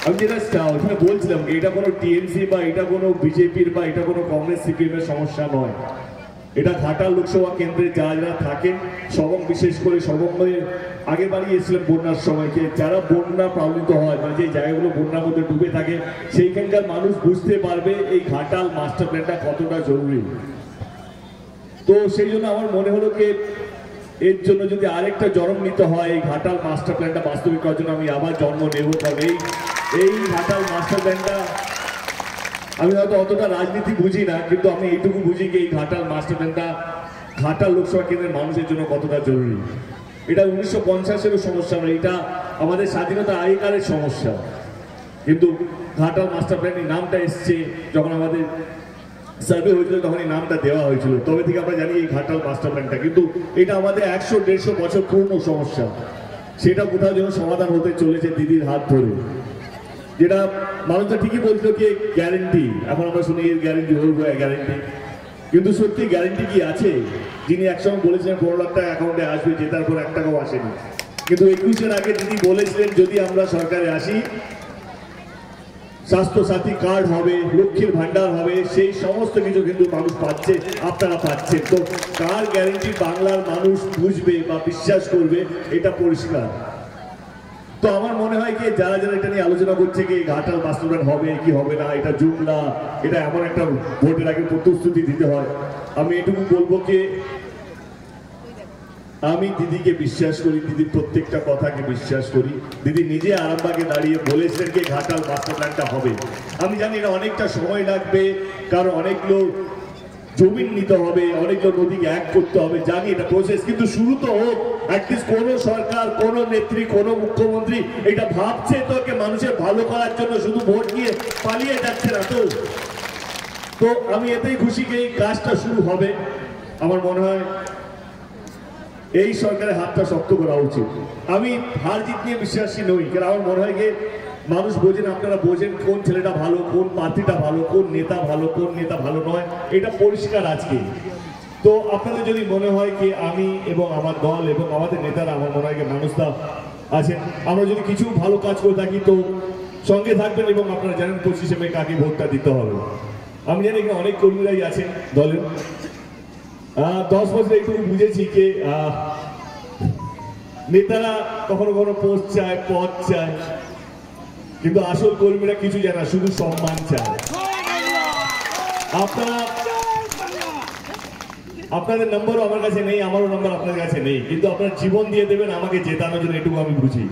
আমি যেটা ওখানে বলছিলাম এটা কোনো টিএমসি বা এটা কোনো বিজেপির বা এটা কোনো কংগ্রেস সিপিএমের সমস্যা নয়। এটা ঘাটাল লোকসভা কেন্দ্রে যারা যারা থাকেন সবং বিশেষ করে সবংয়ের আগে বাড়ি এসেছিলেন বন্যার সময়কে যারা বন্যা প্লাবিত হয় মানে যে জায়গাগুলো বন্যার মধ্যে ডুবে থাকে সেইখানকার মানুষ বুঝতে পারবে এই ঘাটাল মাস্টার প্ল্যানটা কতটা জরুরি। তো সেই জন্য আমার মনে হলো কি এর জন্য যদি আরেকটা জন্ম নিতে হয় এই ঘাটাল মাস্টার প্ল্যানটা বাস্তবিক করার জন্য আমি আবার জন্ম নেব। কারণ এই ঘাটাল মাস্টার প্ল্যানটা আমি হয়তো অতটা রাজনীতি বুঝি না কিন্তু আমি এইটুকু বুঝি কি এই ঘাটাল মাস্টার প্ল্যানটা ঘাটাল লোকসভা কেন্দ্রের মানুষের জন্য কতটা জরুরি। এটা 1950-এরও সমস্যা নয়, এটা আমাদের স্বাধীনতা আগেকারের সমস্যা। কিন্তু ঘাটাল মাস্টার প্ল্যানের নামটা এসছে যখন আমাদের সার্ভে হয়েছিল তখন এই নামটা দেওয়া হয়েছিল, তবে থেকে আমরা জানি এই ঘাটাল মাস্টার প্ল্যানটা। কিন্তু এটা আমাদের 100-150 বছর পুরনো সমস্যা, সেটা কোথাও যেন সমাধান হতে চলেছে দিদির হাত ধরে। যেটা মানুষটা ঠিকই বলছিল কি গ্যারেন্টি, এখন আমরা শুনি এর গ্যারেন্টি বলবো গ্যারেন্টি, কিন্তু সত্যি গ্যারেন্টি কি আছে? যিনি একসময় বলেছিলেন 15 লাখ টাকা অ্যাকাউন্টে আসবে, জেতার পর 1 টাকাও আসেনি। কিন্তু 21-এর আগে দিদি বলেছিলেন যদি আমরা সরকারে আসি স্বাস্থ্য সাথী কার্ড হবে, লক্ষ্মীর ভান্ডার হবে, সেই সমস্ত কিছু কিন্তু মানুষ পাচ্ছে, আপনারা পাচ্ছেন। তো কার গ্যারেন্টি বাংলার মানুষ বুঝবে বা বিশ্বাস করবে এটা পরিষ্কার। তো আমার মনে হয় কি যারা যারা এটা নিয়ে আলোচনা করছে কি ঘাটাল বাস্তবায়ন হবে কি হবে না, এটা জুমলা, এটা এমন একটা ভোটের আগে প্রতিশ্রুতি দিতে হয়। আমি এটুকু বলবো কি আমি দিদিকে বিশ্বাস করি, দিদির প্রত্যেকটা কথাকে বিশ্বাস করি। দিদি নিজে আরামবাগে দাঁড়িয়ে বলেছিলেন কি ঘাটাল মাস্টার প্ল্যানটা হবে। আমি জানি এটা অনেকটা সময় লাগবে, কারণ অনেকগুলো জমিন নিতে হবে, অনেকগুলো নদীকে এক করতে হবে, জানি এটা প্রসেস, কিন্তু শুরু তো হোক। অ্যাটলিস্ট কোনো সরকার, কোনো নেত্রী, কোনো মুখ্যমন্ত্রী এটা ভাবছে তো মানুষের ভালো করার জন্য, শুধু ভোট নিয়ে পালিয়ে যাচ্ছে না। তো আমি এতেই খুশি যে এই কাজটা শুরু হবে। আমার মনে হয় এই সরকারের হাতটা শক্ত করা উচিত। আমি হার জিত নিয়ে বিশ্বাসী নই, কারণ আমার মনে হয় যে মানুষ বোঝেন, আপনারা বোঝেন কোন ছেলেটা ভালো, কোন প্রার্থীটা ভালো, কোন নেতা ভালো, কোন নেতা ভালো নয়, এটা পরিষ্কার আজকে। তো আপনাদের যদি মনে হয় কি আমি এবং আমার দল এবং আমাদের নেতারা, আমার মনে হয় যে মানুষটা আছেন, আমরা যদি কিছু ভালো কাজ করে থাকি তো সঙ্গে থাকবেন এবং আপনারা জানেন 25শে মে কাকে ভোটটা দিতে হবে। আমি জানি এখানে অনেক কর্মীরাই আছেন দলের। 10 বছর এইটুকু বুঝেছি যে নেতারা কখনো কখনো পোস্ট চায়, পদ চায়, কিন্তু আসল কর্মীরা কিছু জানা, শুধু সম্মান চায়। আপনাদের নম্বরও আমার কাছে নেই, আমারও নম্বর আপনাদের কাছে নেই, কিন্তু আপনারা জীবন দিয়ে দেবেন আমাকে জেতানোর জন্য, এটুকু আমি বুঝি।